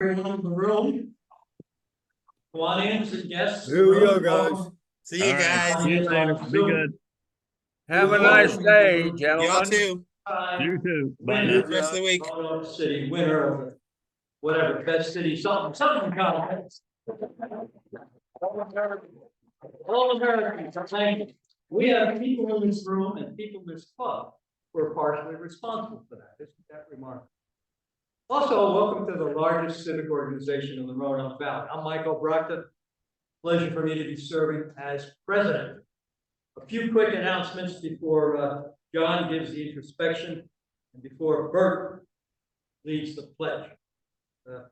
Everyone in the room. Kiwanis and guests. Here we go, guys. See you guys. See you later. Be good. Have a nice day, gentlemen. Y'all too. You too. Bye Winner, now. Rest of the week. Roanoke City, winner of the whatever, best city, something contest. All Americans are thankful. We have people in this room and people in this club who are partially responsible for that. Isn't that remarkable? Also, welcome to the largest civic organization in the Roanoke Valley. I'm Michael Brocta. Pleasure for me to be serving as president. A few quick announcements before John gives the introspection and before Bert leads the pledge. The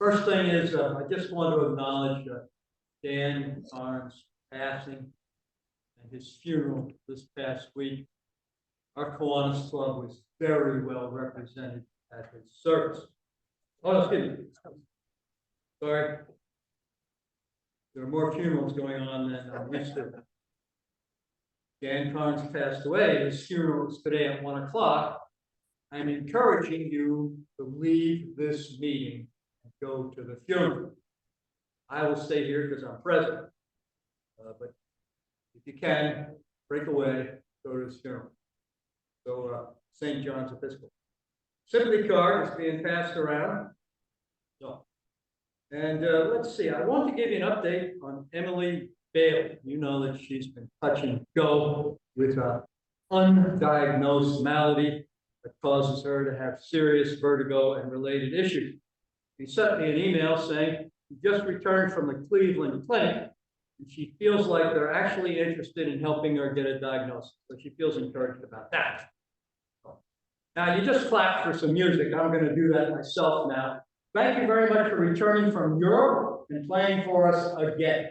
first thing is I just want to acknowledge Dan Carnes' passing and his funeral this past week. Our Kiwanis Club was very well represented at his service. Oh, excuse me. Sorry. There are more funerals going on than I'm used to. Dan Carnes passed away. His funeral is today at 1 o'clock. I'm encouraging you to leave this meeting and go to the funeral. I will stay here because I'm president. But if you can, break away, go to his funeral. So St. John's Episcopal. Sympathy card is being passed around. So, and let's see, I want to give you an update on Emily Bailey. You know that she's been touch and go with an undiagnosed malady that causes her to have serious vertigo and related issues. She sent me an email saying she just returned from the Cleveland clinic and she feels like they're actually interested in helping her get a diagnosis. So she feels encouraged about that. Now you just clap for some music. I'm going to do that myself now. Thank you very much for returning from Europe and playing for us again.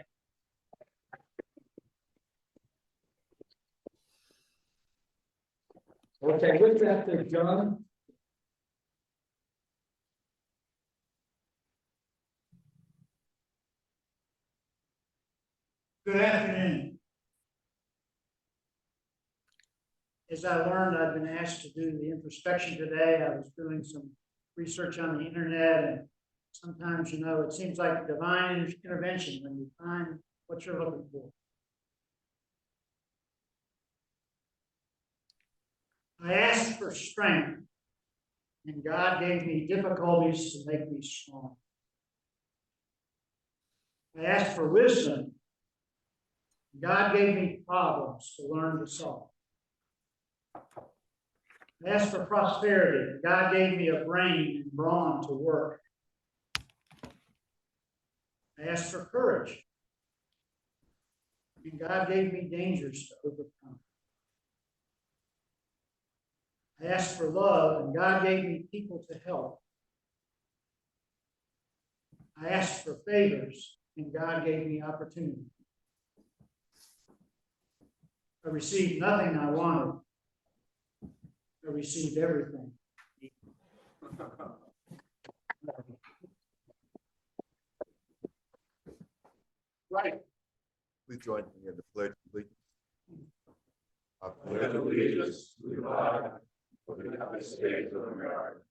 Okay, with that, John. Good afternoon. As I learned, I've been asked to do the introspection today. I was doing some research on the internet, and sometimes, you know, it seems like divine intervention when you find what you're looking for. I asked for strength, and God gave me difficulties to make me strong. I asked for wisdom, and God gave me problems to learn to solve. I asked for prosperity, and God gave me a brain and brawn to work. I asked for courage, and God gave me dangers to overcome. I asked for love, and God gave me people to help. I asked for favors, and God gave me opportunity. I received nothing I wanted. I received everything. Right. Please join me in the pledge of allegiance. I pledge allegiance to the flag of the United States of America,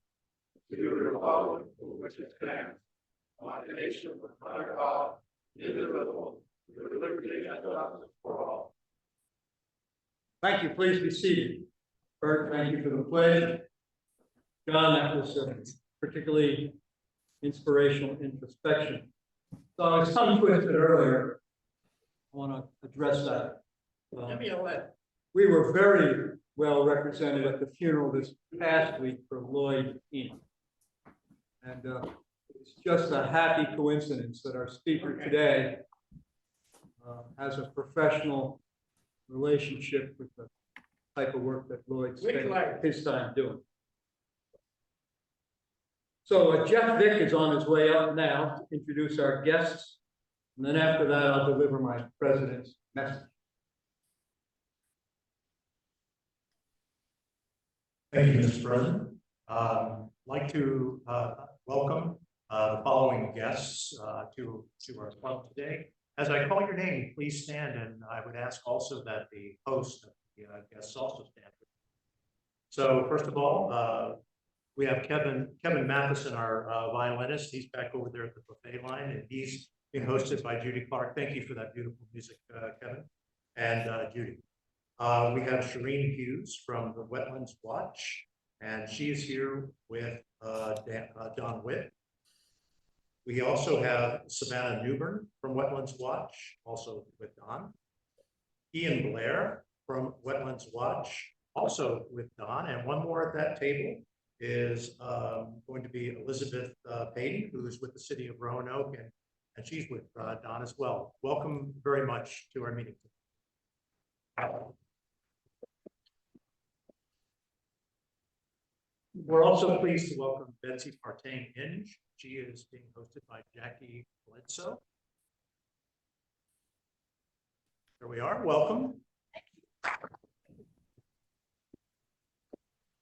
to the republic for which it stands, one nation under God, indivisible, with liberty and justice for all. Thank you. Please be seated. Bert, thank you for the pledge. John, that was a particularly inspirational introspection. So I was tongue twisted earlier. I want to address that. We were very well represented at the funeral this past week for Lloyd Enoch. And it's just a happy coincidence that our speaker today has a professional relationship with the type of work that Lloyd spent his time doing. So Jeff Vick is on his way up now to introduce our guests. And then after that, I'll deliver my president's message. Thank you, Mr. President. I'd like to welcome the following guests to our club today. As I call your name, please stand, and I would ask also that the host of the guests also stand. So first of all, We have Kevin Matheson, our violinist. He's back over there at the buffet line, and he's being hosted by Judy Clark. Thank you for that beautiful music, Kevin and Judy. We have Shireen Hughes from the Wetlands Watch, and she is here with Don Witt. We also have Savannah Newbern from Wetlands Watch, also with Don. Ian Blair from Wetlands Watch, also with Don. And one more at that table is going to be Elizabeth Payton, who is with the city of Roanoke, and she's with Don as well. Welcome very much to our meeting. We're also pleased to welcome Betsy Partain-Inge. She is being hosted by Jackie Bledsoe. There we are. Welcome.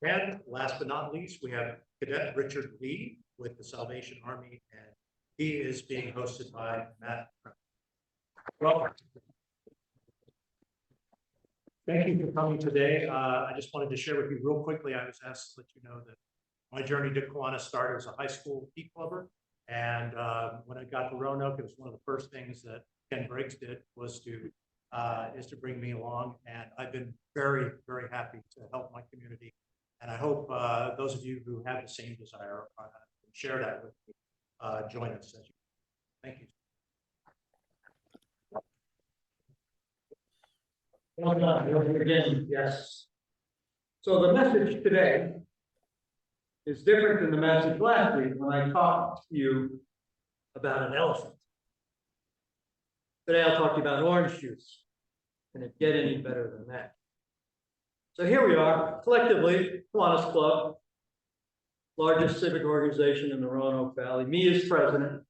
And last but not least, we have Cadet Richard Lee with the Salvation Army, and he is being hosted by Matt. Welcome. Thank you for coming today. I just wanted to share with you real quickly. I was asked to let you know that my journey to Kiwanis started as a high school tea clubber. And when I got to Roanoke, it was one of the first things that Ken Briggs did was to bring me along. And I've been very, very happy to help my community. And I hope those of you who have the same desire share that with me. Join us. Thank you. Well done. Again, yes. So the message today is different than the message last week when I talked to you about an elephant. Today I'll talk to you about orange juice. Can it get any better than that? So here we are, collectively, Kiwanis Club, largest civic organization in the Roanoke Valley, me as president.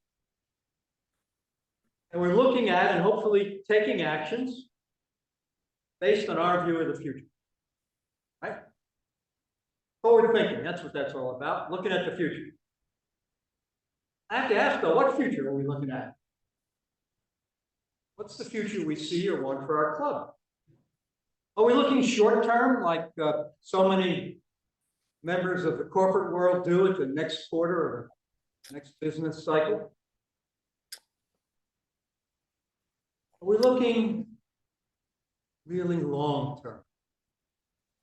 And we're looking at and hopefully taking actions based on our view of the future, right? Forward thinking, that's what that's all about, looking at the future. I have to ask though, what future are we looking at? What's the future we see or want for our club? Are we looking short term like so many members of the corporate world do at the next quarter or the next business cycle? Are we looking really long term?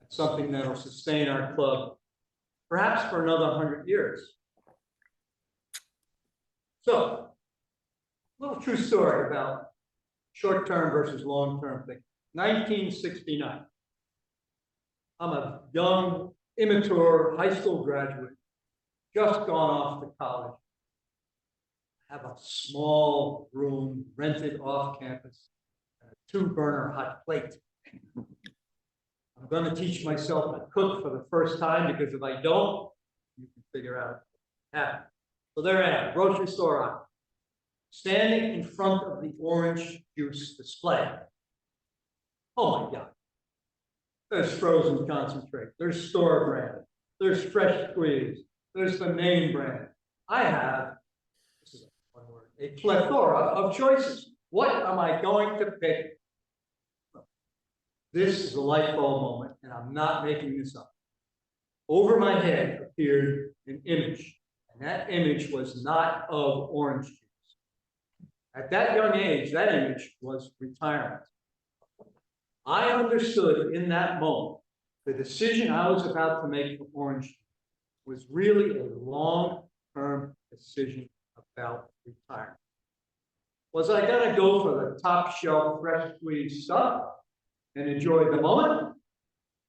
That's something that will sustain our club, perhaps for another 100 years. So, a little true story about short term versus long term thinking. 1969. I'm a young, immature high school graduate, just gone off to college. I have a small room rented off campus. 2-burner hot plate. I'm going to teach myself to cook for the first time because if I don't, you can figure out what happened. So there I am, grocery store aisle, standing in front of the orange juice display. Oh my God. There's frozen concentrate, there's store brand, there's fresh squeeze, there's the name brand. I have, this is one word, a plethora of choices. What am I going to pick? This is a light bulb moment, and I'm not making this up. Over my head appeared an image, and that image was not of orange juice. At that young age, that image was retirement. I understood in that moment the decision I was about to make for orange juice was really a long-term decision about retirement. Was I going to go for the top shelf fresh squeezed stuff and enjoy the moment?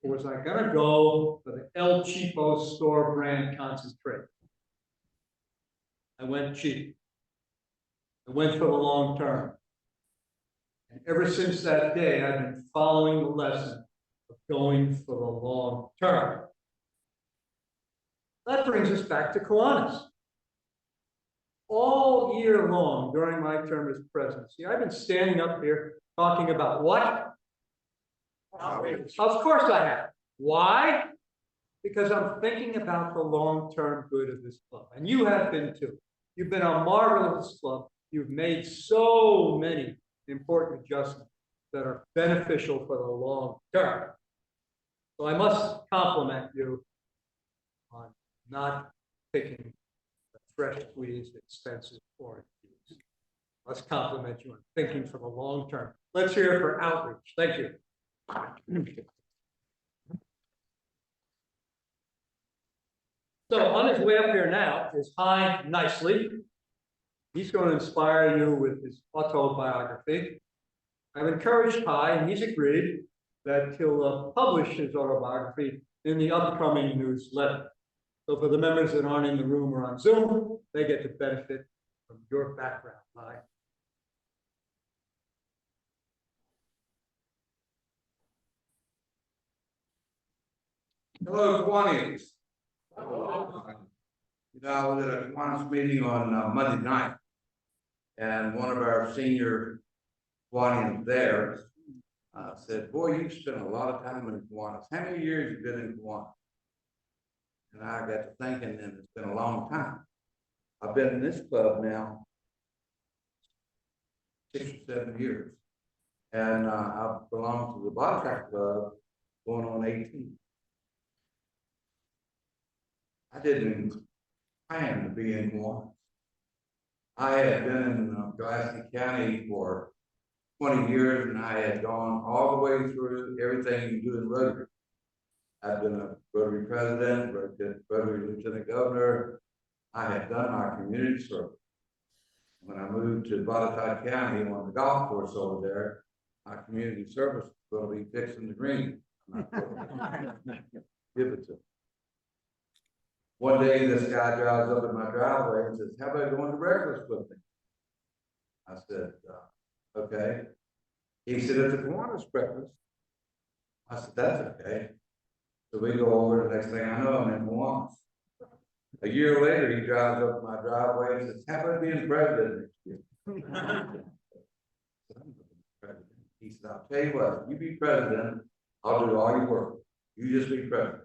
Or was I going to go for the El Cheapo store brand concentrate? I went cheap. I went for the long term. And ever since that day, I've been following the lesson of going for the long term. That brings us back to Kiwanis. All year long during my term as president, see, I've been standing up here talking about what? Outreach. Of course I have. Why? Because I'm thinking about the long-term good of this club. And you have been too. You've been a marvelous club. You've made so many important adjustments that are beneficial for the long term. So I must compliment you on not picking the fresh squeezed, expensive orange juice. Let's compliment you on thinking for the long term. Let's hear it for outreach. Thank you. So on his way up here now is Hy Nicely. He's going to inspire you with his autobiography. I've encouraged Hy, and he's agreed that he'll publish his autobiography in the upcoming newsletter. So for the members that aren't in the room or on Zoom, they get to benefit from your background, Hy. Hello, Kiwanis. You know, I was at a Kiwanis meeting on Monday night, and one of our senior Kiwanis there said, "Boy, you've spent a lot of time in Kiwanis. How many years have you been in Kiwanis?" And I got to thinking, and it's been a long time. I've been in this club now 6 or 7 years, and I belong to the Bobcat Club going on 18. I didn't plan to be in Kiwanis. I had been in Glasgow County for 20 years, and I had gone all the way through everything you do in Rotary. I've been a Rotary president, Rotary lieutenant governor. I had done my community service. When I moved to Botetourt County on the golf course over there, my community service was going to be fixing the green. I'm not going to give it to them. One day, this guy drives up in my driveway and says, "How about going to breakfast with me?" I said, "Okay." He said, "It's a Kiwanis breakfast." I said, "That's okay." So we go over, the next thing I know, I'm in Kiwanis. A year later, he drives up my driveway and says, "How about being president next year?" He said, "I'll tell you what, you be president, I'll do all your work. You just be president."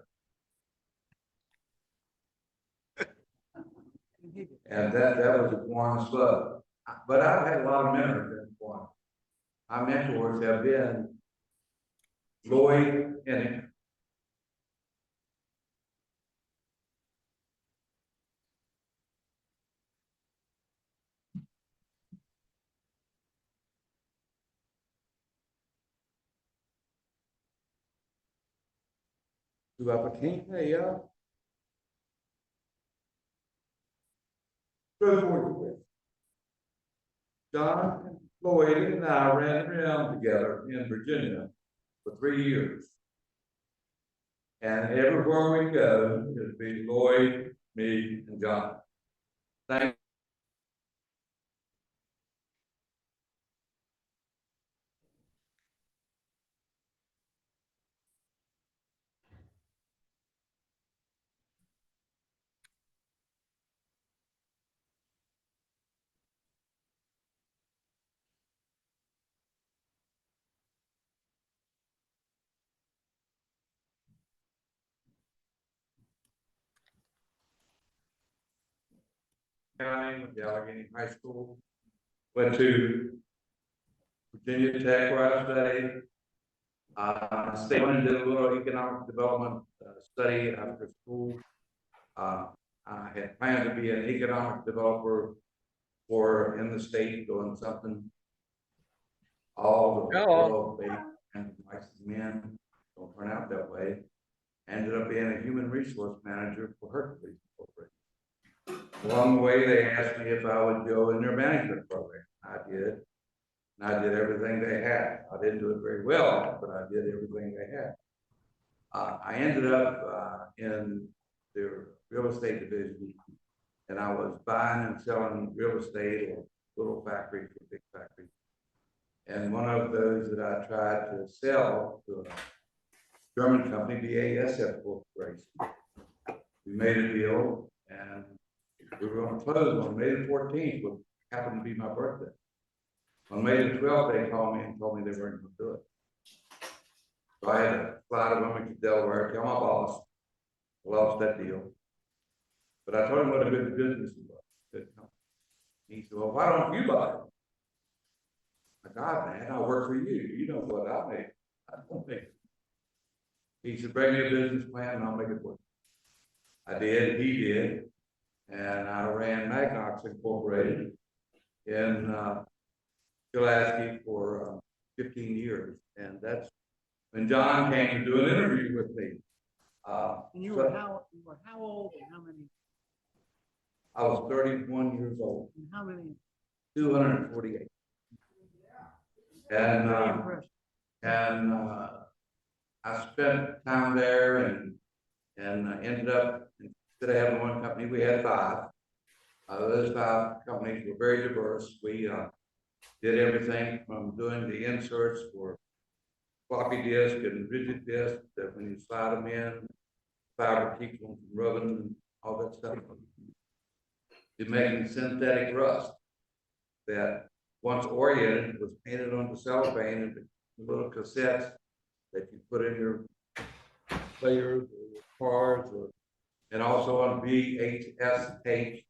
And that was a Kiwanis club. But I've had a lot of mentors in Kiwanis. My mentors have been Lloyd and do I pretend? Yeah. Go forward with. John, Lloyd, and I ran around together in Virginia for 3 years. And everywhere we go, it'll be Lloyd, me, and John. Thank County, went to Allegheny High School, went to Virginia Tech where I studied. Stayed and did a little economic development study after school. I had planned to be an economic developer for in the state, doing something all the world, they and twice as men don't turn out that way. Ended up being a human resource manager for Hercules Corporation. Along the way, they asked me if I would go in their management program. I did. And I did everything they had. I didn't do it very well, but I did everything they had. I ended up in their real estate division, and I was buying and selling real estate or little factories or big factories. And one of those that I tried to sell to a German company, BASF Corporation. We made a deal, and we were going to close on May the 14th, which happened to be my birthday. On May the 12th, they called me and told me they weren't going to do it. So I had to fly to Wilmington, Delaware, tell my boss, lost that deal. But I told him what a good business it was. Good company. He said, "Well, why don't you buy it?" I God, man, I work for you. You know what I make. I don't make it. He said, "Bring me a business plan and I'll make it work." I did, he did, and I ran Magnox Incorporated in Pulaski for 15 years, and that's when John came to do an interview with me. And you so were how old and how many, I was 31 years old, and how many? 248, Very and impressive. I spent time there and ended up, instead of having one company, we had 5. Those 5 companies were very diverse. We did everything from doing the inserts for floppy disk and rigid disk that when you slide them in, fiber keeps them from rubbing and all that stuff. To making synthetic rust that once oriented was painted onto cellophane and little cassettes that you put in your players or your cars and also on VHS tape.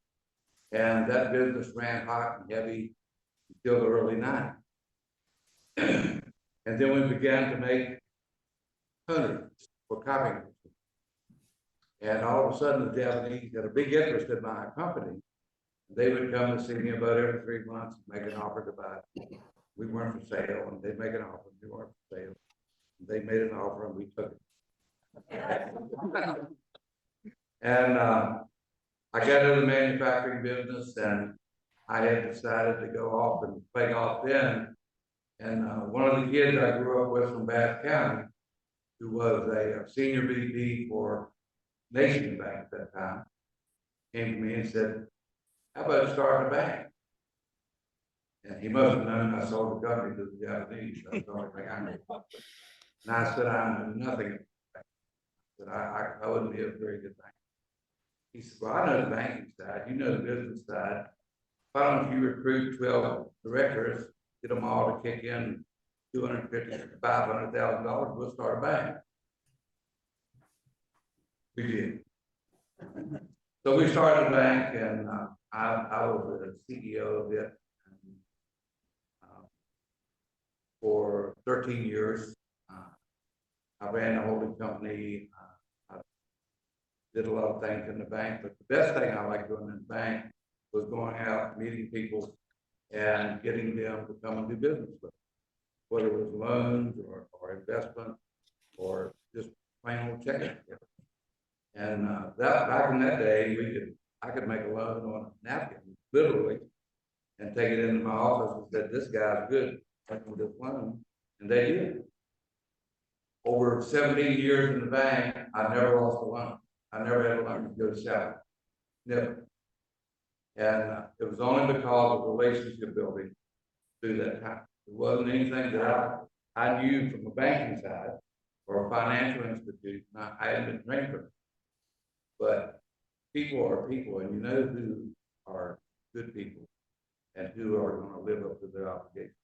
And that business ran hot and heavy until the early 90s. And then we began to make hundreds for copying. And all of a sudden, the Japanese got a big interest in my company. They would come to see me about every 3 months and make an offer to buy it. We weren't for sale, and they'd make an offer, we weren't for sale. They made an offer and we took it. And I got into the manufacturing business, and I had decided to go off and play golf then. And one of the kids I grew up with from Bath County, who was a senior VP for Nation Bank at that time, came to me and said, "How about starting a bank?" And he must have known I sold the company to the Japanese. That's the only thing I knew. And I said, "I know nothing." That I wouldn't be a very good banker. He said, "Well, I know the banking side, you know the business side. Why don't you recruit 12 directors, get them all to kick in $250,000 to $500,000, we'll start a bank." We did. So we started a bank, and I was the CEO of it for 13 years. I ran a holding company. I did a lot of things in the bank, but the best thing I liked doing in the bank was going out, meeting people, and getting them to come and do business with us, whether it was loans or investment or just plain old checking. And that back in that day, I could make a loan on a napkin, literally, and take it into my office and said, "This guy's good, take him this loan," and they did. Over 17 years in the bank, I never lost a loan. I never had a loan to go south, never. And it was only because of relationship building through that time. It wasn't anything that I knew from a banking side or a financial institution. I hadn't been trained for it. But people are people, and you know who are good people and who are going to live up to their obligations.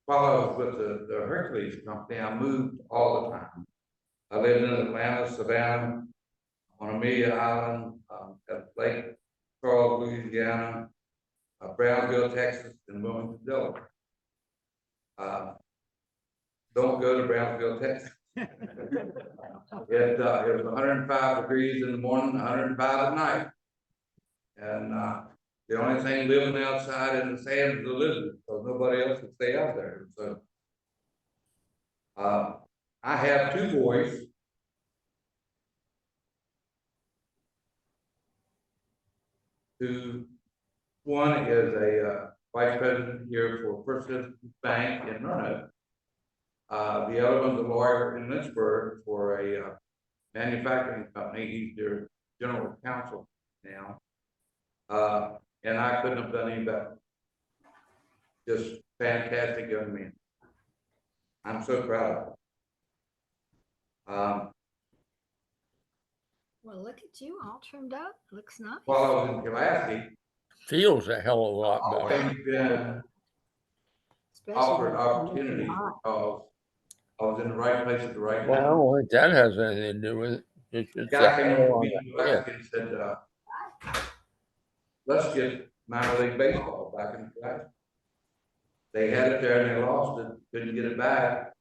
While I was with the Hercules company, I moved all the time. I lived in Atlanta, Savannah, on Amelia Island, at Lake Charles, Louisiana, Brownsville, Texas, and Wilmington, Delaware. Don't go to Brownsville, Texas. It was 105 degrees in the morning, 105 at night. And the only thing living outside in the sand is the lizard, so nobody else would stay out there. So I have 2 boys. One is a vice president here for First Citizens Bank in Roanoke. The other one's a lawyer in Lynchburg for a manufacturing company. He's their general counsel now. And I couldn't have done any better. Just fantastic young men. I'm so proud of them. Well, look at you, all trimmed up. Looks nice. While I was in Pulaski, Feels a hell of a lot better. I've been Especially offered when it's opportunities hot. because I was in the right place at the right Well, I time. don't think that has anything to do with it. It's The a guy came hell over to of me in a- Pulaski and said, "Let's get minor league baseball back in Pulaski." They had it there and they lost it, couldn't get it back.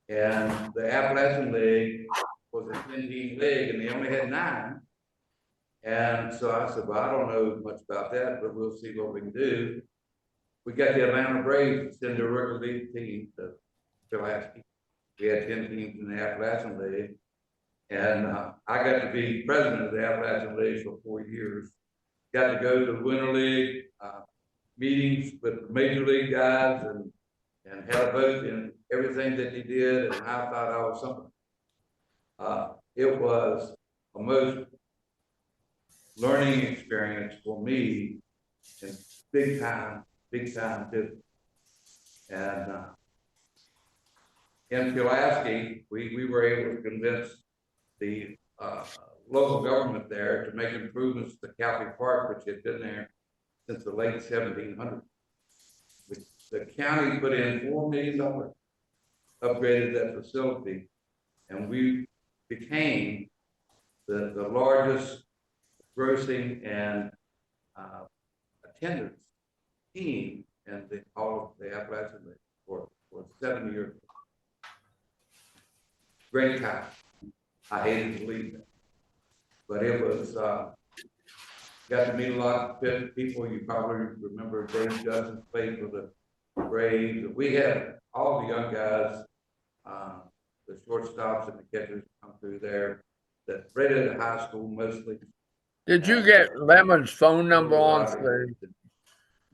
And the Appalachian League was a 10-team league, and they only had 9. And so I said, well, I don't know much about that, but we'll see what we can do. We got the Atlanta Braves to send their regular league team to Pulaski. We had 10 teams in the Appalachian League. And I got to be president of the Appalachian League for 4 years. Got to go to the Winter League meetings with major league guys and had a vote in everything that they did, and I thought I was something. It was a most learning experience for me, and big time business. And in Pulaski, we were able to convince the local government there to make improvements to Calfee Park, which had been there since the late 1700s. The county put in $4 million, upgraded that facility, and we became the largest grossing and attendance team in all of the Appalachian League for 7 years. Great time. I hated to leave that, but it was, got to meet a lot of people. You probably remember Dave Justice played for the Braves. We had all the young guys, the shortstops and the catchers come through there that right out of high school mostly. Did you get Lemon's phone number on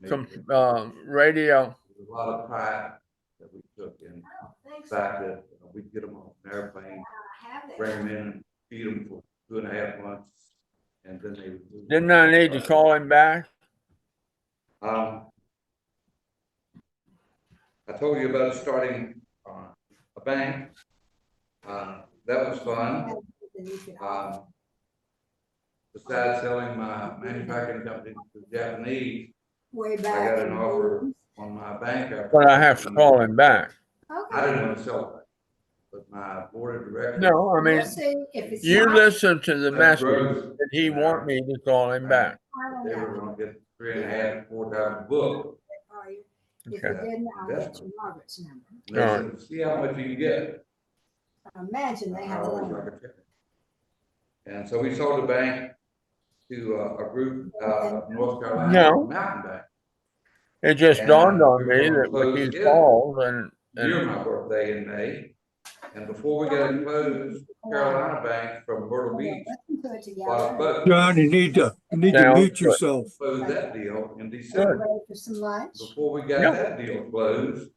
the radio? A lot of pride that we took in the fact that we'd get them on an airplane, bring them in and feed them for 2.5 months, and then they would move. Didn't I need to call him back? I told you about starting a bank. That was fun. Besides selling my manufacturing company to the Japanese, I got an offer on my bank. But I have to call him back. I didn't want to sell it, but my board of directors. No, I mean, you listen to the message. growth. Did he want me to call him back? They were going to get 3.5 to 4 times a book. If Okay. it didn't, I'll get you Margaret's number. And they said, see how much you can get. Imagine they have a I wish I loan. could check it. And so we sold the bank to a group of North Carolina No. Mountain Bank. It just And dawned on we were me gonna that when close you it called and near my birthday in May. And before we got it closed, Carolina Bank from Myrtle Beach Listen to it bought a together. boat. John, you need to Sounds mute good. yourself. Closed that deal in Get December. ready for some lunch. Before we got Yeah. that deal closed,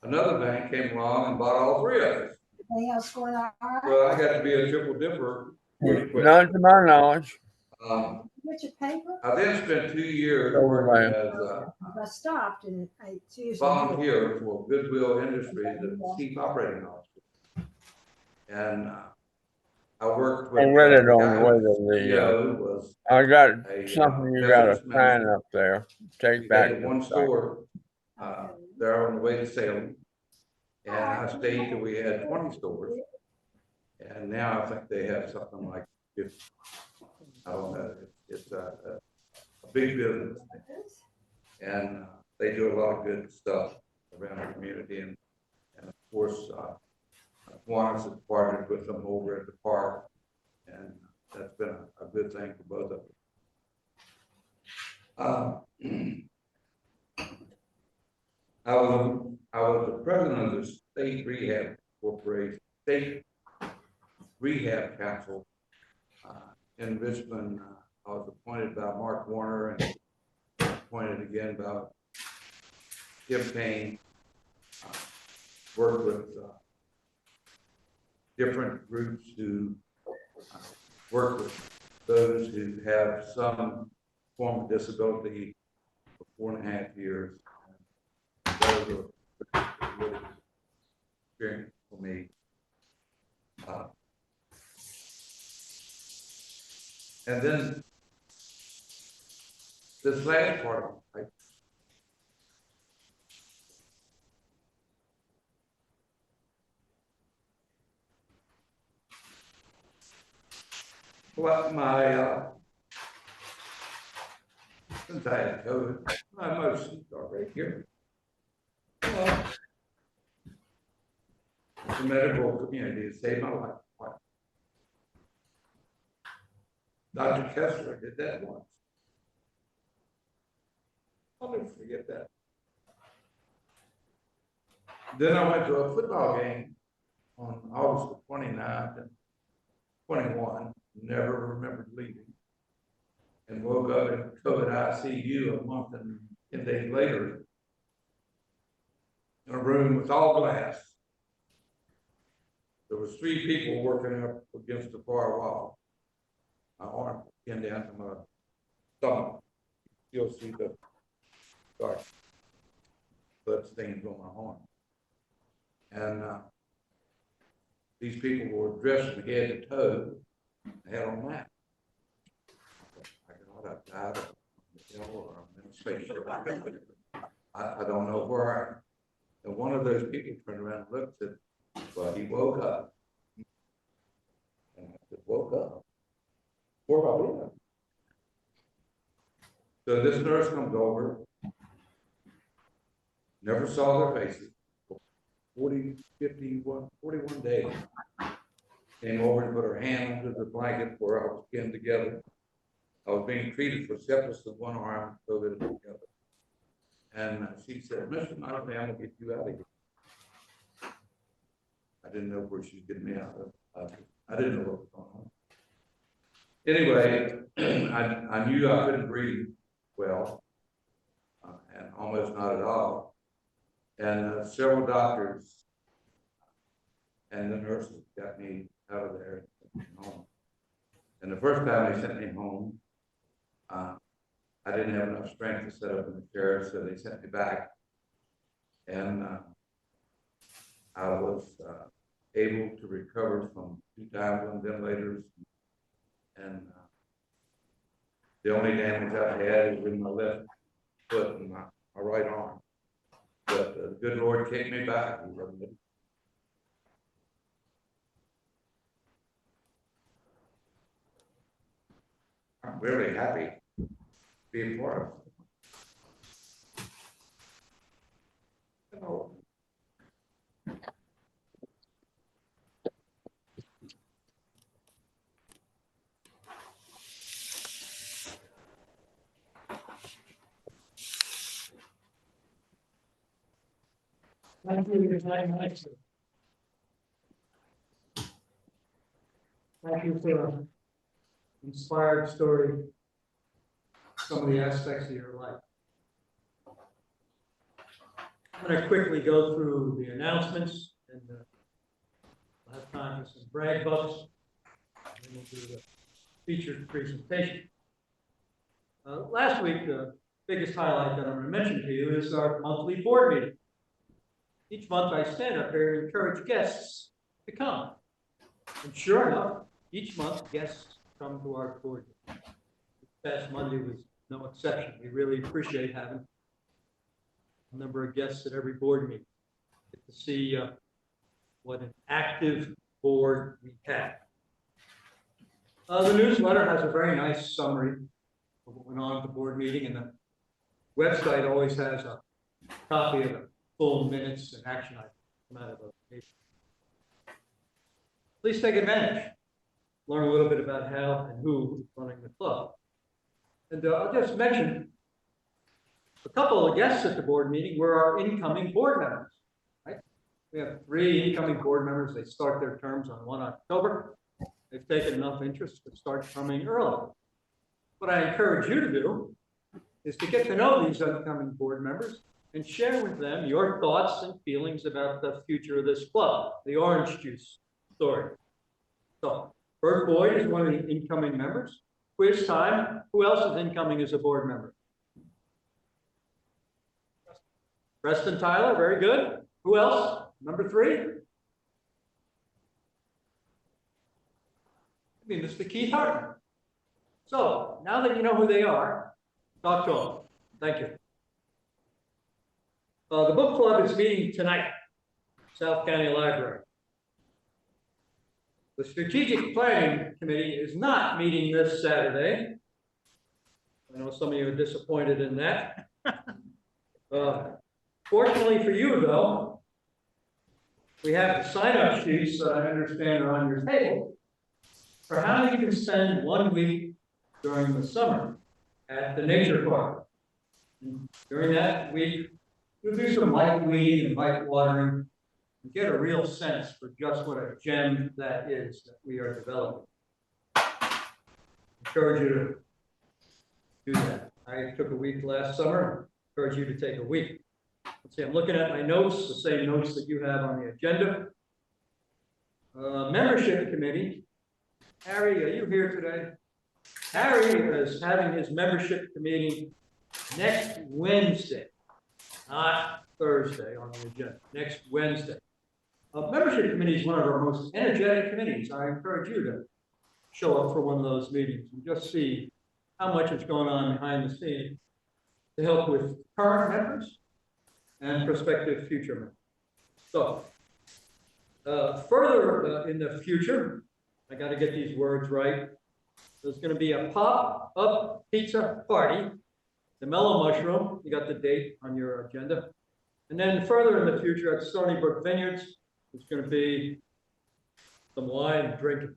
another bank came along and bought all 3 of us. Anything else going on? All right. So I got to be a triple dipper pretty quick. none to my knowledge. Get your paper. I then spent 2 years Overlay. working as a I stopped and it's usually. volunteer for Goodwill Industries as chief operating officer. And I worked with. I read it on guy the way who to the, CEO was, I got a, something you got a businessman. sign up there. we Take back. had one the store there on the way to Salem. And I stayed till we had 20 stores. And now I think they have something like 50. I don't know, it's a big business. And they do a lot of good stuff around the community, and of course, Kiwanis has partnered with them over at the park, and that's been a good thing for both of them. I was the president of the State Rehab Corporation, State Rehab Council in Richmond. I was appointed by Mark Warner and appointed again by Tim Payne. Worked with different groups who work with those who have some form of disability for 4.5 years. That was a really experience for me. And then this last part of my life, well, since I had COVID, my emotions are right here. the medical community. It saved my life. Dr. Kessler did that once. I'll never forget that. Then I went to a football game on August the 29th and 21, never remembered leaving. And woke up in COVID ICU a month and 10 days later in a room with all glass. There was 3 people working up against the far wall. My arm pinned down to my stomach. You'll see the dark blood stains on my arm. And these people were dressed from head to toe. They had on masks. I died of, or I'm in a spaceship. I don't know where I am. And one of those people turned around and looked at, well, he woke up. And I said, woke up? Where about him? So this nurse comes over, never saw their faces, 41 days. Came over and put her hand under the blanket where I was pinned together. I was being treated for sepsis in one arm, COVID in the other. And she said, Mr. Knightley, I'm gonna get you out of here. I didn't know where she'd get me out of. I didn't know what was going on. Anyway, I knew I couldn't breathe well, and almost not at all. And several doctors and the nurses got me out of there and sent me home. And the first time they sent me home, I didn't have enough strength to sit up in the chair, so they sent me back. And I was able to recover from 2 times on ventilators. And the only damage I've had is in my left foot and my right arm. But the good Lord kicked me back. I'm really happy to be a part of it. Hello. Thank you very much. Thank you for an inspired story, some of the aspects of your life. I'm going to quickly go through the announcements, and we'll have time for some brag bucks, and then we'll do the featured presentation. Last week, the biggest highlight that I'm going to mention to you is our monthly board meeting. Each month I stand up here and encourage guests to come. And sure enough, each month guests come to our board meeting. This past Monday was no exception. We really appreciate having a number of guests at every board meeting. Get to see what an active board we have. The newsletter has a very nice summary of what went on at the board meeting, and the website always has a copy of the full minutes and action items come out of those meetings. Please take advantage. Learn a little bit about how and who is running the club. And I'll just mention a couple of guests at the board meeting were our incoming board members. Right? We have 3 incoming board members. They start their terms on 1 October. They've taken enough interest to start coming early. What I encourage you to do is to get to know these upcoming board members and share with them your thoughts and feelings about the future of this club, the orange juice story. So, Bert Boyd is one of the incoming members. Quiz time. Who else is incoming as a board member? Preston Tyler, very good. Who else? Number 3? Mr. Keith Hartman. So, now that you know who they are, talk to them. Thank you. The book club is meeting tonight, South County Library. The Strategic Planning Committee is not meeting this Saturday. I know some of you are disappointed in that. Fortunately for you, though, we have the sign-up sheets that I understand are on your table for how you can spend 1 week during the summer at the nature park. And during that week, you'll do some light weeding and light watering and get a real sense for just what a gem that is that we are developing. Encourage you to do that. I took a week last summer, encourage you to take a week. Let's see, I'm looking at my notes, the same notes that you have on the agenda. Membership committee. Harry, are you here today? Harry is having his membership committee next Wednesday, not Thursday on the agenda, next Wednesday. Membership committee is one of our most energetic committees. I encourage you to show up for one of those meetings and just see how much is going on behind the scenes to help with current members and prospective future members. So, further in the future, I got to get these words right. There's going to be a pop-up pizza party, the Mellow Mushroom. You got the date on your agenda. And then further in the future at Stony Brook Vineyards, there's going to be some wine and drinking.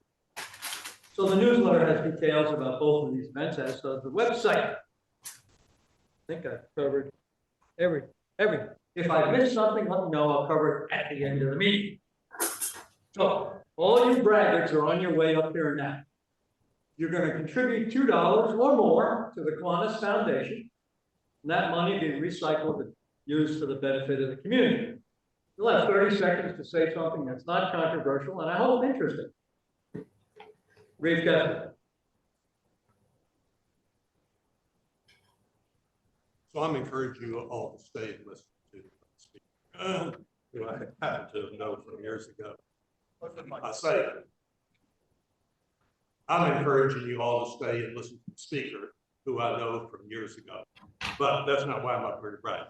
So the newsletter has details about both of these events, as does the website. I think I've covered everything. If I missed something, let me know. I'll cover it at the end of the meeting. So all you braggarts are on your way up here now. You're going to contribute $2 or more to the Kiwanis Foundation. And that money being recycled and used for the benefit of the community. You'll have 30 seconds to say something that's not controversial and I hope interesting. Reeve Kessler. So I'm encouraging you all to stay and listen to the speaker, who I happen to know from years ago. I say, I'm encouraging you all to stay and listen to the speaker, who I know from years ago. But that's not why I'm up here to brag.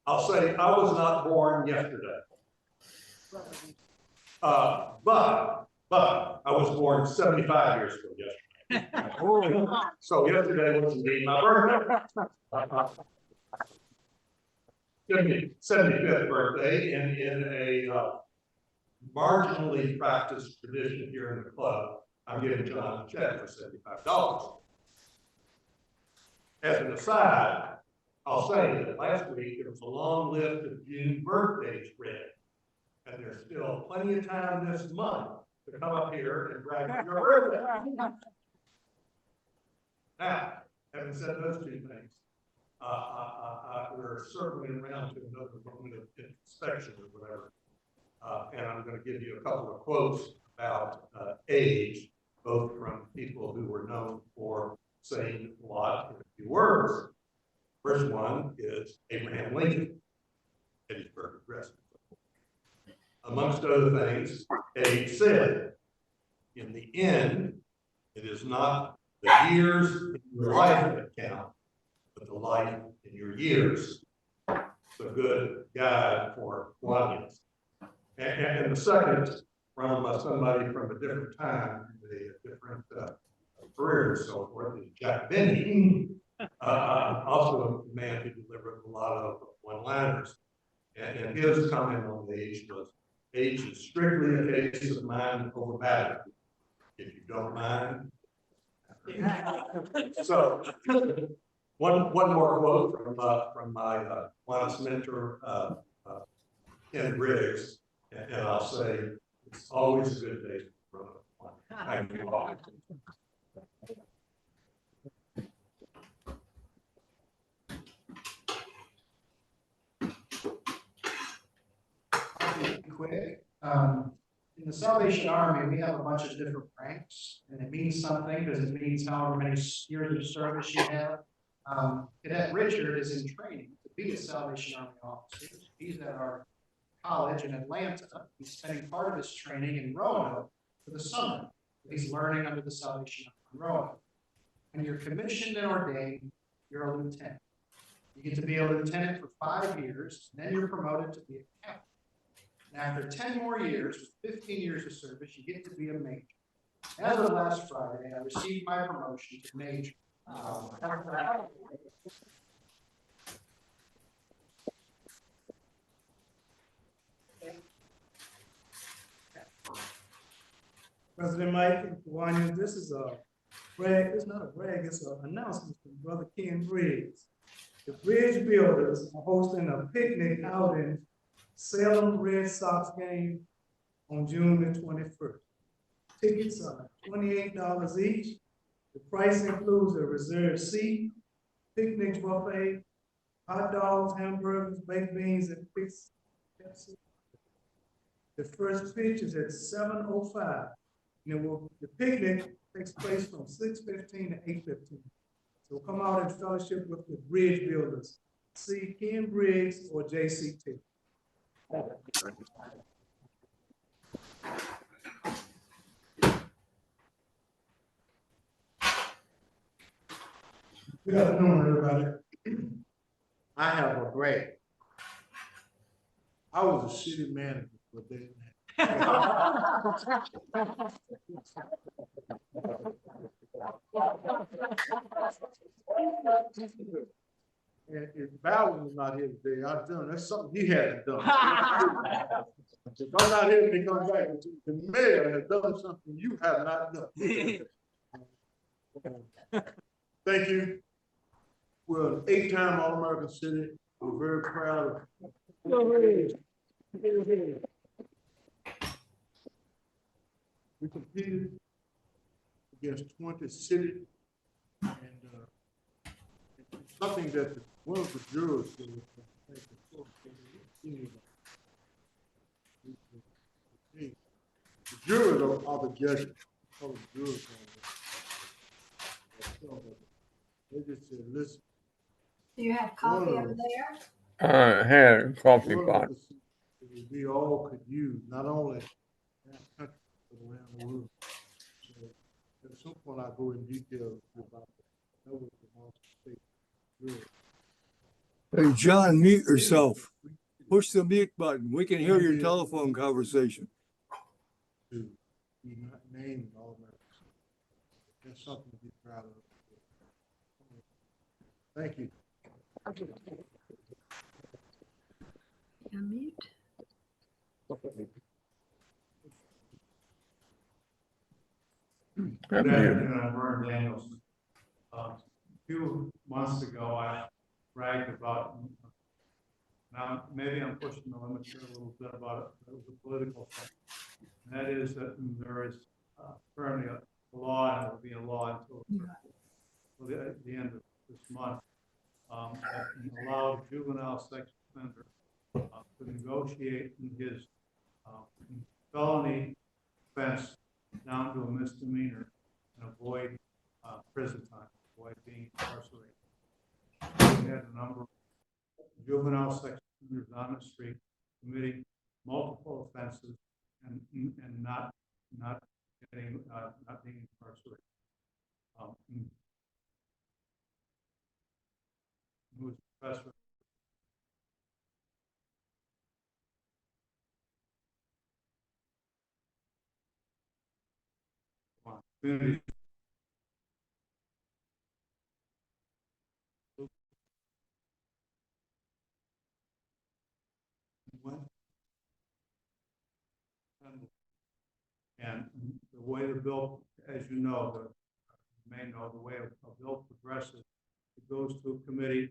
I'll say I was not born yesterday. But I was born 75 years ago yesterday. So yesterday was indeed my birthday. 75th birthday, and in a marginally practiced tradition here in the club, I'm giving John a check for $75. As an aside, I'll say that last week there was a long list of June birthdays read, and there's still plenty of time this month to come up here and brag on your birthday. Now, having said those two things, we're circling around to another moment of inspection or whatever, and I'm going to give you a couple of quotes about age, both from people who were known for saying a lot in a few words. First one is Abraham Lincoln, Gettysburg Address. Amongst other things, age said, in the end, it is not the years in your life that count, but the life in your years. It's a good guide for Kiwanis. And the second, from somebody from a different time, a different career and so forth, is Jack Benny, also a man who delivered a lot of one-liners. And his comment on age was, age is strictly a case of mind over matter. If you don't mind. So, one more quote from my Kiwanis mentor, Ken Briggs, and I'll say, it's always a good day for Roanoke. Thank you all. Quick. In the Salvation Army, we have a bunch of different ranks, and it means something because it means however many years of service you have. Cadet Richard is in training to be a Salvation Army officer. He's at our college in Atlanta. He's spending part of his training in Roanoke for the summer. He's learning under the Salvation Army in Roanoke. When you're commissioned and ordained, you're a lieutenant. You get to be a lieutenant for 5 years, and then you're promoted to be a captain. And after 10 more years, with 15 years of service, you get to be a major. As of last Friday, I received my promotion to major. President Mike and Kiwanis, this is a brag, it's not a brag, it's an announcement from Brother Ken Briggs. The Bridge Builders are hosting a picnic out in Salem Red Sox game on June the 21st. Tickets are $28 each. The price includes a reserved seat, picnic buffet, hot dogs, hamburgers, baked beans, and Pepsi. The first pitch is at 7:05. And the picnic takes place from 6:15 to 8:15. So come out and fellowship with the Bridge Builders. See Ken Briggs or JCT. Good afternoon, everybody. I have a brag. I was a city manager for that. And if Val was not here today, I've done, that's something he hadn't done. If I'm not here, they come back, the mayor has done something you have not done. Thank you. We're an 8-time All-American city. We're very proud of. We competed against 20 cities, and something that one of the jurors said, the jurors are the judges. All the jurors are they just said, listen. Do you have coffee over there? Here, coffee pot. We all could use, not only in our country, but around the world. So at some point, I'll go in detail about that. That was the most state. Hey, John, mute yourself. Push the mute button. We can hear your telephone conversation. To be named all Americans. That's something to be proud of. Thank you. Unmute. Good afternoon, I'm Vern Daniels. A few months ago, I bragged about, now maybe I'm pushing the limits here a little bit about it, the political thing. And that is that there is currently a law, and it will be a law until the end of this month, that allows juvenile sex offender to negotiate his felony offense down to a misdemeanor and avoid prison time, avoid being incarcerated. We had a number of juvenile sex offenders on the street committing multiple offenses and not getting not being incarcerated. Who was professor. Community. And the way the bill, as you know, you may know, the way a bill progresses, it goes to a committee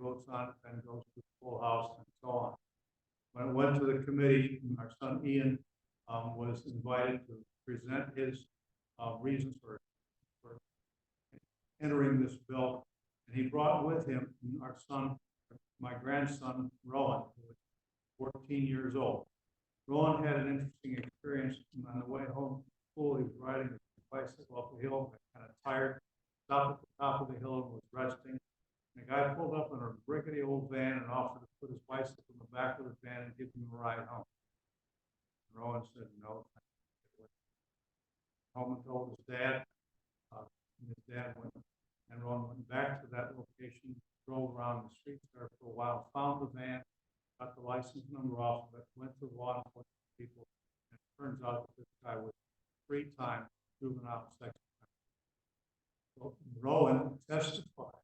votes on it, then goes to the full house and so on. When it went to the committee, our son Ian was invited to present his reasons for entering this bill. And he brought with him our son, my grandson, Rowan, who was 14 years old. Rowan had an interesting experience on the way home from school. He was riding his bicycle up the hill, kind of tired, stopped at the top of the hill and was resting. And the guy pulled up in a rickety old van and offered to put his bicycle in the back of the van and give him a ride home. And Rowan said no. Home and told his dad. And his dad went, and Rowan went back to that location, drove around the streets there for a while, found the van, got the license number off of it, went to law enforcement people, and it turns out that this guy was 3-time juvenile sex offender. So Rowan testified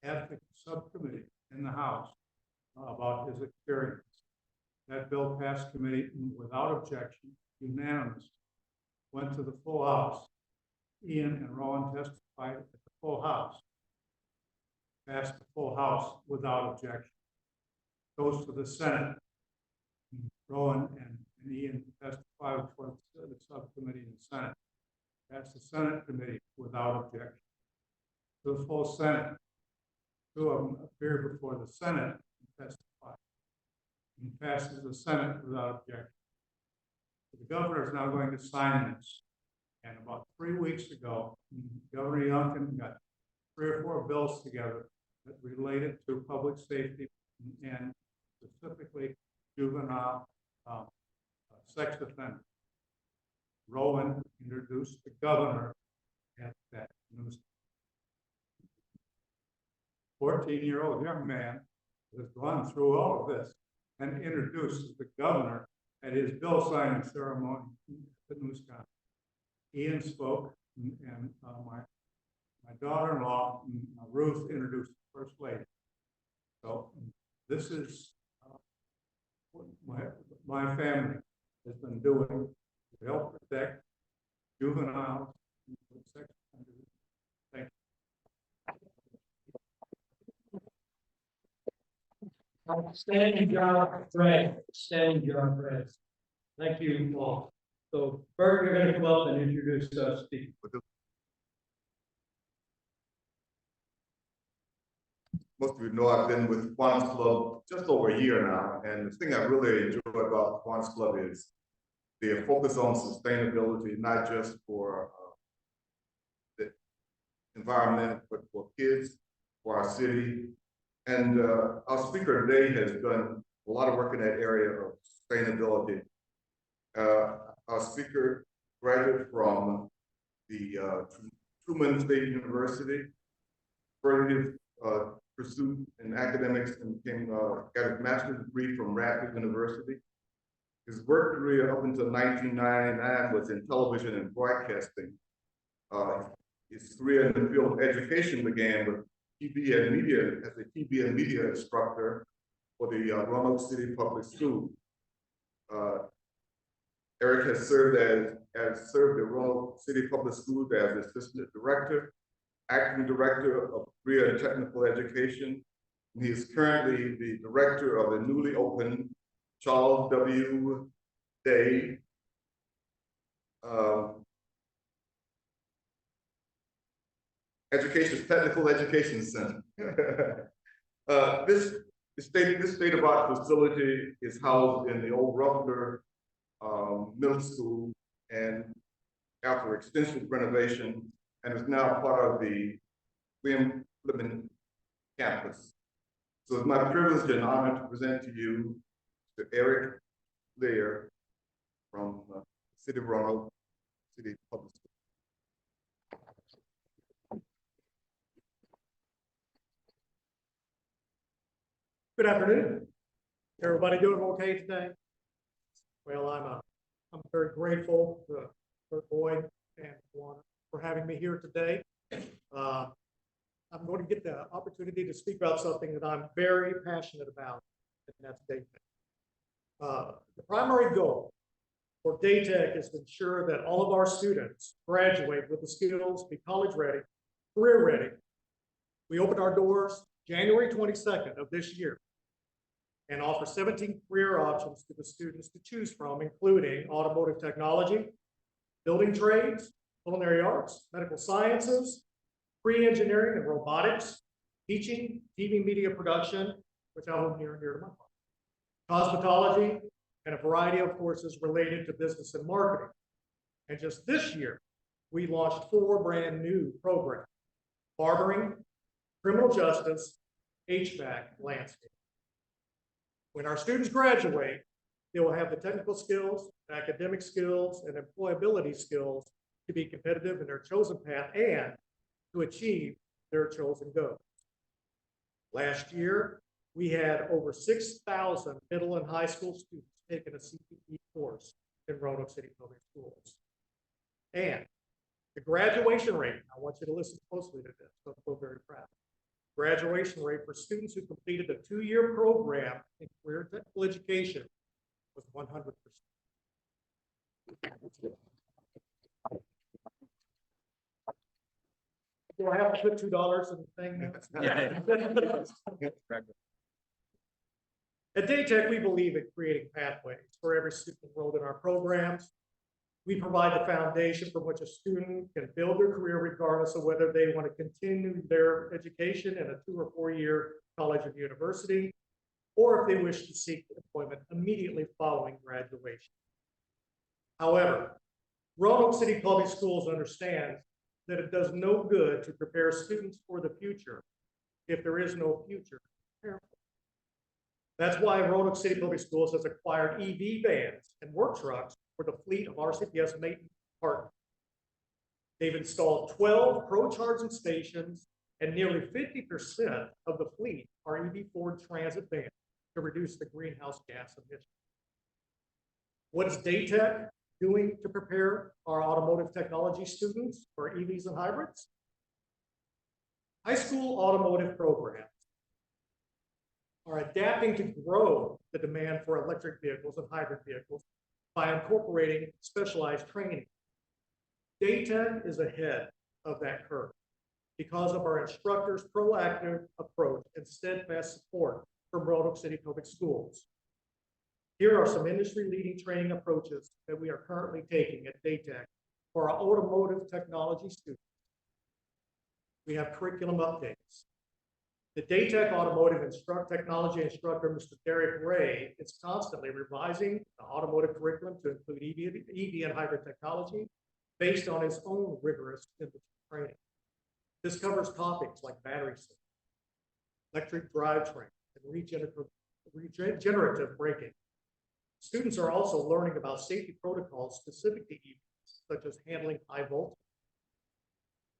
at the subcommittee in the House about his experience. That bill passed committee without objection, unanimous. went to the full house. Ian and Rowan testified at the full house. Passed the full house without objection. Goes to the Senate. Rowan and Ian testified before the subcommittee in the Senate. Passed the Senate committee without objection. To the full Senate. Two of them appear before the Senate and testify. And passes the Senate without objection. The governor is now going to sign this. And about 3 weeks ago, Governor Youngkin got 3 or 4 bills together that related to public safety and specifically juvenile sex offenders. Rowan introduced the governor at that news. 14-year-old young man has gone through all of this and introduces the governor at his bill signing ceremony at the news conference. Ian spoke, and my daughter-in-law, Ruth, introduced the First Lady. So this is what my family has been doing to help protect juveniles and sex offenders. Thank you. Standing job, Fred. Standing job, Fred. Thank you all. So, Bert, you're going to come up and introduce speakers. Most of you know I've been with Kiwanis Club just over a year now, and the thing I really enjoy about Kiwanis Club is their focus on sustainability, not just for the environment, but for kids, for our city. And our speaker today has done a lot of work in that area of sustainability. Our speaker graduated from the Truman State University, furthered his pursuit in academics and got his master's degree from Radcliffe University. His work career up until 1999 was in television and broadcasting. His career in the field of education began with TV and media as a TV and media instructor for the Roanoke City Public School. Eric has served the Roanoke City Public Schools as assistant director, acting director of career and technical education. And he is currently the director of the newly opened Charles W. Day Technical Education Center. This state-of-the-art facility is housed in the old Ruffler Middle School, and after extensive renovation, and is now part of the William Fleming campus. So it's my privilege and honor to present to you Mr. Eric Lear from the City of Roanoke City Public School. Good afternoon. Everybody doing okay today? Well, I'm very grateful to Bert Boyd and Kiwanis for having me here today. I'm going to get the opportunity to speak about something that I'm very passionate about, and that's day tech. The primary goal for day tech is to ensure that all of our students graduate with the skills, be college ready, career ready. We opened our doors January 22nd of this year and offer 17 career options to the students to choose from, including automotive technology, building trades, culinary arts, medical sciences, pre-engineering and robotics, teaching, TV media production, which I hold near and dear to my heart, cosmetology, and a variety of courses related to business and marketing. And just this year, we launched 4 brand new programs: barbering, criminal justice, HVAC, landscape. When our students graduate, they will have the technical skills, academic skills, and employability skills to be competitive in their chosen path and to achieve their chosen goals. Last year, we had over 6,000 middle and high school students taking a CPE course in Roanoke City Public Schools. And the graduation rate, I want you to listen closely to this, so I feel very proud. Graduation rate for students who completed a 2-year program in career technical education was 100%. Do I have to put $2 in the thing now? At Daytech, we believe in creating pathways for every student enrolled in our programs. We provide the foundation from which a student can build their career regardless of whether they want to continue their education in a 2 or 4 year college or university, or if they wish to seek employment immediately following graduation. However, Roanoke City Public Schools understands that it does no good to prepare students for the future if there is no future to prepare for. That's why Roanoke City Public Schools has acquired EV vans and work trucks for the fleet of RCPS maintenance partners. They've installed 12 pro charging stations, and nearly 50% of the fleet are EV Ford Transit vans to reduce the greenhouse gas emissions. What is Daytech doing to prepare our automotive technology students for EVs and hybrids? High school automotive programs are adapting to grow the demand for electric vehicles and hybrid vehicles by incorporating specialized training. Daytech is ahead of that curve because of our instructors' proactive approach and steadfast support from Roanoke City Public Schools. Here are some industry-leading training approaches that we are currently taking at Daytech for our automotive technology students. We have curriculum updates. The Daytech Automotive Technology instructor, Mr. Derek Ray, is constantly revising the automotive curriculum to include EV and hybrid technology based on his own rigorous industry training. This covers topics like battery systems, electric drivetrain, and regenerative braking. Students are also learning about safety protocols specific to EVs, such as handling high voltage.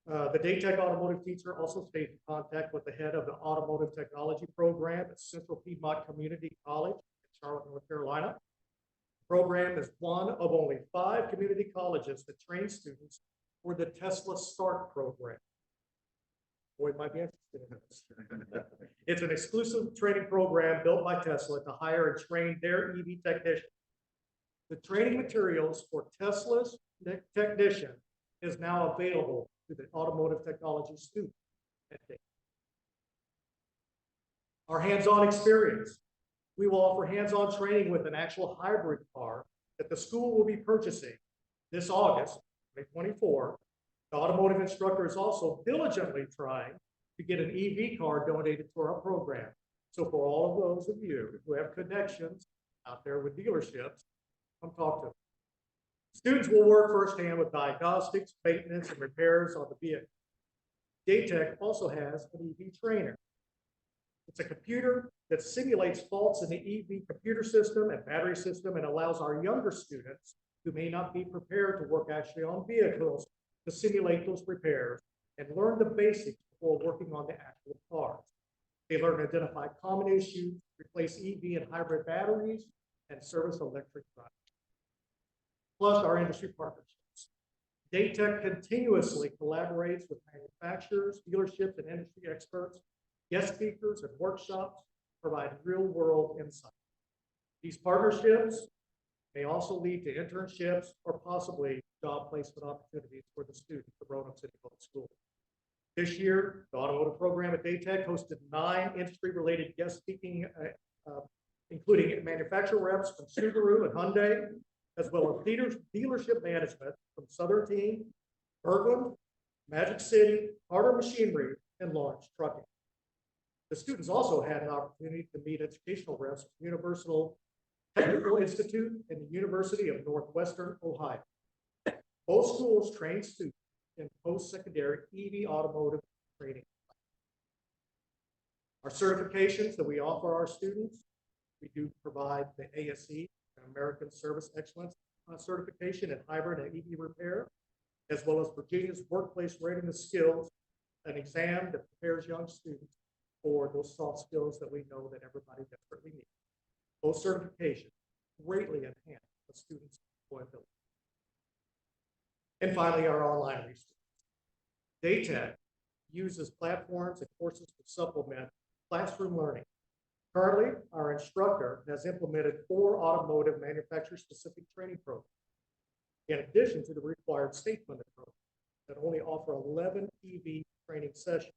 The Daytech automotive teacher also stays in contact with the head of the automotive technology program at Central Piedmont Community College in Charlotte, North Carolina. The program is one of only 5 community colleges that train students for the Tesla Start program. Boy, might be interested in this. It's an exclusive training program built by Tesla to hire and train their EV technicians. The training materials for Tesla's technician is now available to the automotive technology student. Our hands-on experience. We will offer hands-on training with an actual hybrid car that the school will be purchasing this August, 2024. The automotive instructor is also diligently trying to get an EV car donated to our program. So for all of those of you who have connections out there with dealerships, come talk to them. Students will work firsthand with diagnostics, maintenance, and repairs on the vehicle. Daytech also has an EV trainer. It's a computer that simulates faults in the EV computer system and battery system and allows our younger students who may not be prepared to work actually on vehicles to simulate those repairs and learn the basics before working on the actual cars. They learn to identify common issues, replace EV and hybrid batteries, and service electric drives. Plus our industry partnerships. Daytech continuously collaborates with manufacturers, dealerships, and industry experts, guest speakers, and workshops to provide real-world insight. These partnerships may also lead to internships or possibly job placement opportunities for the students of Roanoke City Public Schools. This year, the automotive program at Daytech hosted 9 industry-related guest speaking, including manufacturer reps from Subaru and Hyundai, as well as dealership management from Southern Team, Berglund, Magic City, Carter Machinery, and Lawrence Trucking. The students also had an opportunity to meet educational reps from Universal Technical Institute and the University of Northwestern Ohio. Both schools train students in post-secondary EV automotive training. Our certifications that we offer our students, we do provide the ASE, American Service Excellence certification in hybrid and EV repair, as well as Virginia's Workplace Readiness Skills, an exam that prepares young students for those soft skills that we know that everybody desperately needs. Both certifications greatly enhance a student's employability. And finally, our online resources. Daytech uses platforms and courses to supplement classroom learning. Currently, our instructor has implemented 4 automotive manufacturer-specific training programs, in addition to the required state-funded programs that only offer 11 EV training sessions.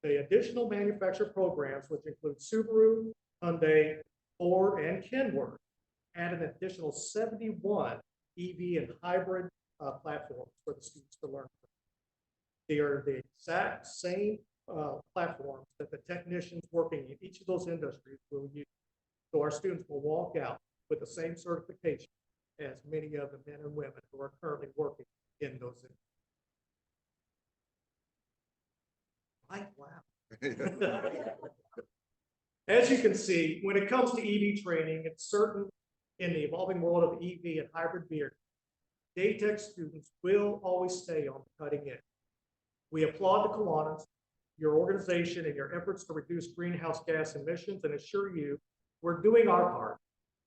The additional manufacturer programs, which include Subaru, Hyundai, Ford, and Kenworth, add an additional 71 EV and hybrid platforms for the students to learn from. They are the exact same platforms that the technicians working in each of those industries will use. So our students will walk out with the same certification as many of the men and women who are currently working in those industries. Wow. As you can see, when it comes to EV training, it's certain in the evolving world of EV and hybrid vehicles, Daytech students will always stay on the cutting edge. We applaud the Kiwanis, your organization, and your efforts to reduce greenhouse gas emissions, and assure you we're doing our part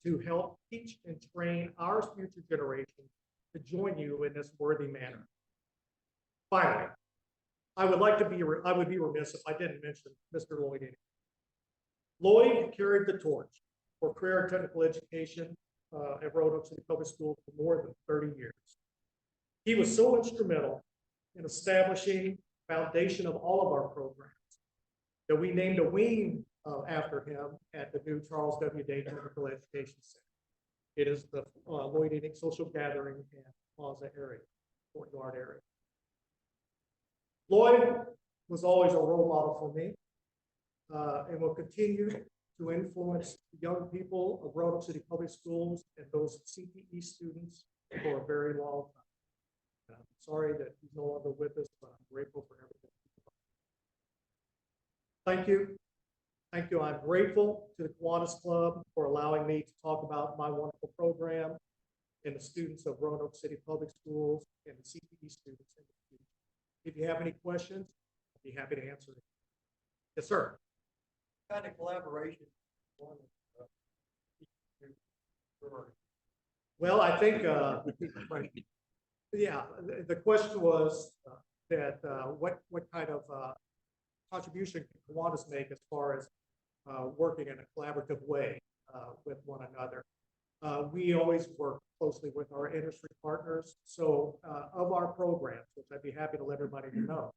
to help teach and train our future generations to join you in this worthy manner. Finally, I would be remiss if I didn't mention Mr. Lloyd. Lloyd carried the torch for career and technical education at Roanoke City Public Schools for more than 30 years. He was so instrumental in establishing the foundation of all of our programs that we named a wing after him at the new Charles W. Day Technical Education Center. It is the Lloyd Enoch Social Gathering and Plaza area, courtyard area. Lloyd was always a role model for me and will continue to influence young people of Roanoke City Public Schools and those CTE students for a very long time. I'm sorry that he's no longer with us, but I'm grateful for everything. Thank you. Thank you. I'm grateful to the Kiwanis Club for allowing me to talk about my wonderful program and the students of Roanoke City Public Schools and the CTE students in the future. If you have any questions, I'd be happy to answer them. Yes, sir. What kind of collaboration? Well, I think, yeah, the question was that what kind of contribution can Kiwanis make as far as working in a collaborative way with one another. We always work closely with our industry partners. So of our programs, which I'd be happy to let everybody know,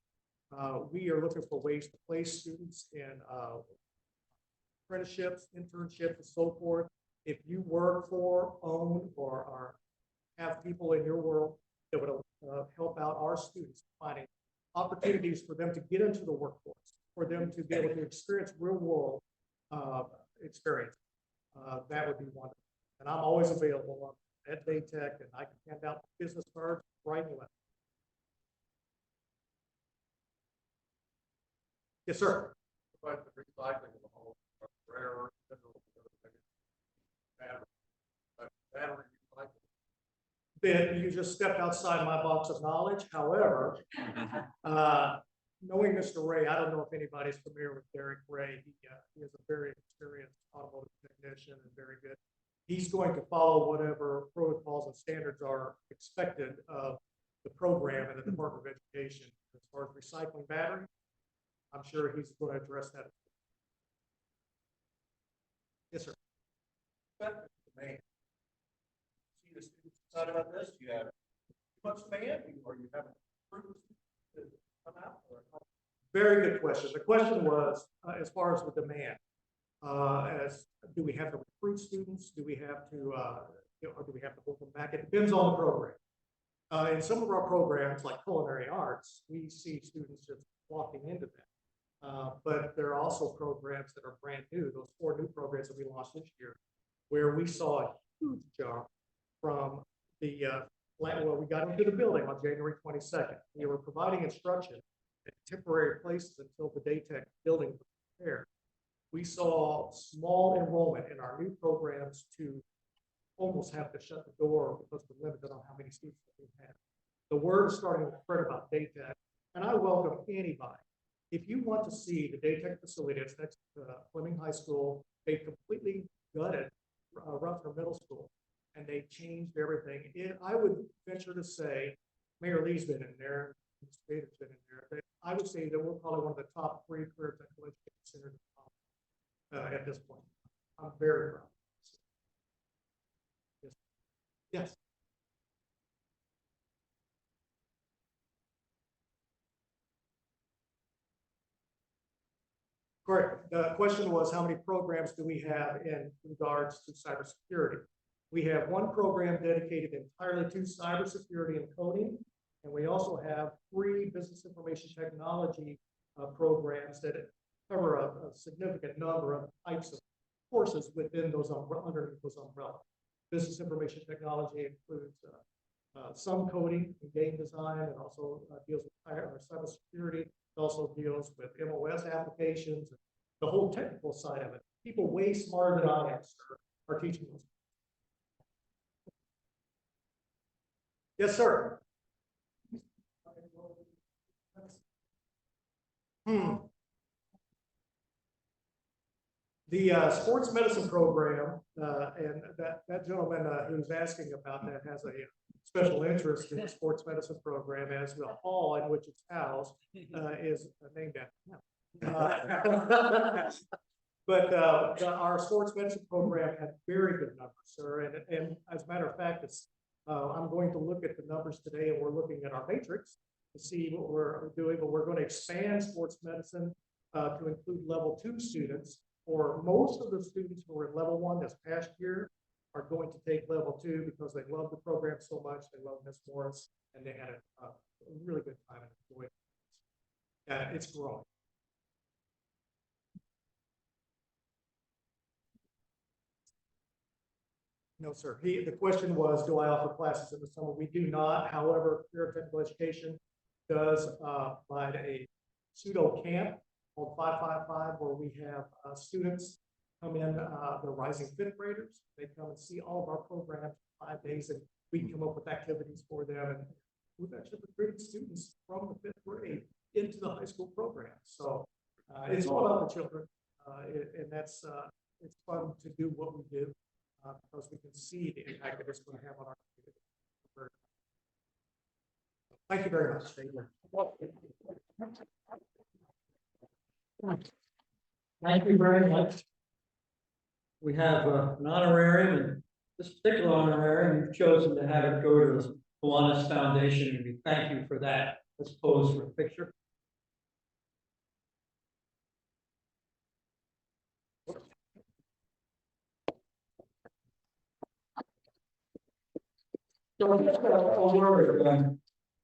we are looking for ways to place students in apprenticeships, internships, and so forth. If you work for, own, or have people in your world that would help out our students finding opportunities for them to get into the workforce, for them to be able to experience real world experience, that would be wonderful. And I'm always available at Daytech, and I can hand out business cards right and left. Yes, sir. About the recycling of the whole rare earth battery recycling. Ben, you just stepped outside my box of knowledge. However, knowing Mr. Ray, I don't know if anybody's familiar with Derek Ray. He is a very experienced automotive technician and very good. He's going to follow whatever protocols and standards are expected of the program and the Department of Education as far as recycling batteries. I'm sure he's going to address that. Yes, sir. Man. See the students excited about this? You have too much demand, or you haven't to come out? Very good question. The question was, as far as the demand, as do we have to recruit students? Do we have to, or do we have to hold them back? It depends on the program. In some of our programs, like culinary arts, we see students just walking into that. But there are also programs that are brand new. Those 4 new programs that we launched this year, where we saw a huge jump from the well, we got into the building on January 22nd. We were providing instruction at temporary places until the Daytech building was prepared. We saw small enrollment in our new programs to almost have to shut the door because we're limited on how many students that we have. The word is starting to spread about Daytech, and I welcome anybody. If you want to see the Daytech facility, it's next to Fleming High School. They completely gutted Ruffner Middle School, and they changed everything. I would venture to say, Mayor Lee's been in there, Mr. David's been in there, but I would say that we're probably one of the top 3 career technical education centers at this point. I'm very proud. Yes. Yes. Correct. The question was, how many programs do we have in regards to cybersecurity? We have one program dedicated entirely to cybersecurity and coding. And we also have 3 business information technology programs that cover a significant number of types of courses within those underneath those umbrellas. Business information technology includes some coding and game design, and also deals with cybersecurity. It also deals with MOS applications, the whole technical side of it. People way smarter than I am, sir, are teaching those. Yes, sir. The sports medicine program, and that gentleman who was asking about that has a special interest in the sports medicine program, as the hall in which it's housed is named after him. But our sports medicine program had very good numbers, sir. And as a matter of fact, I'm going to look at the numbers today, and we're looking at our matrix to see what we're doing. But we're going to expand sports medicine to include level 2 students. For most of the students who were in level 1 this past year are going to take level 2 because they love the program so much. They love Miss Morris, and they had a really good time and enjoyed it. It's growing. No, sir. The question was, do I offer classes in the summer? We do not. However, Career Technical Education does provide a pseudo camp called 555, where we have students come in, the rising 5th graders. They come and see all of our programs for 5 days, and we can come up with activities for them. And we've actually recruited students from the 5th grade into the high school program. So it's all about the children, and that's it's fun to do what we do because we can see the impact that it's going to have on our community. Thank you very much. Thank you very much. We have an honorarium, and this particular honorarium, you've chosen to have it go to the Kiwanis Foundation, and we thank you for that. Let's pose for a picture. So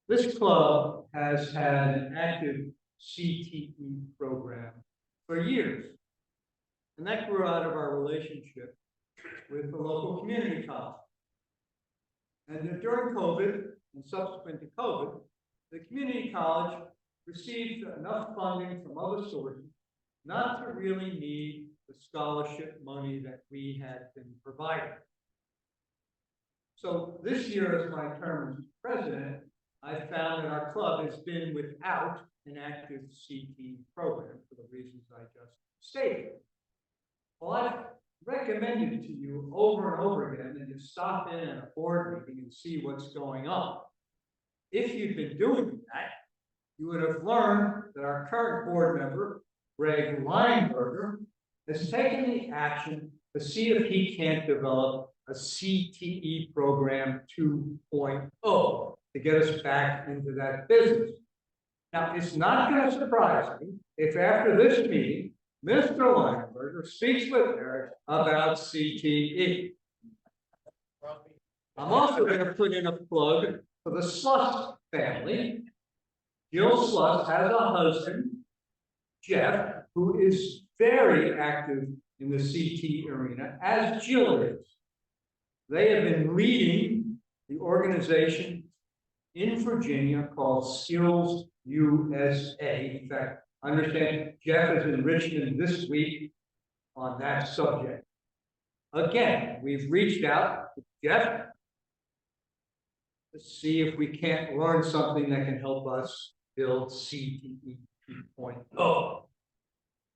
this club has had an active CTE program for years. And that grew out of our relationship with the local community college. And during COVID and subsequent to COVID, the community college received enough funding from other sources not to really need the scholarship money that we had been providing. So this year, as my term as president, I found that our club has been without an active CTE program for the reasons I just stated. Well, I've recommended to you over and over again that you stop in at a board meeting and see what's going on. If you've been doing that, you would have learned that our current board member, Greg Lineberger, has taken the action to see if he can't develop a CTE program 2.0 to get us back into that business. Now, it's not going to surprise me if after this meeting, Mr. Lineberger speaks with Eric about CTE. I'm also going to put in a plug for the Sluss family. Jill Sluss has a husband, Jeff, who is very active in the CTE arena, as Jill is. They have been leading the organization in Virginia called Skills USA. In fact, I understand Jeff is in Richmond this week on that subject. Again, we've reached out to Jeff to see if we can't learn something that can help us build CTE 2.0.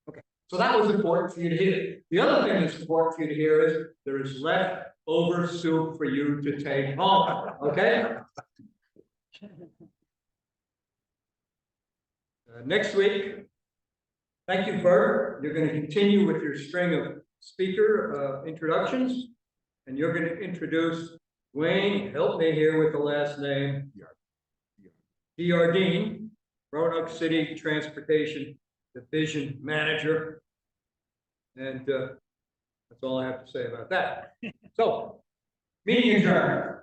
Okay, so that was important for you to hear. The other thing that's important for you to hear is there is leftover soup for you to take home, okay? Next week, thank you, Bert. You're going to continue with your string of speaker introductions, and you're going to introduce Wayne. Help me here with the last name. Dean, Roanoke City Transportation division manager. And that's all I have to say about that. So, meeting adjourned.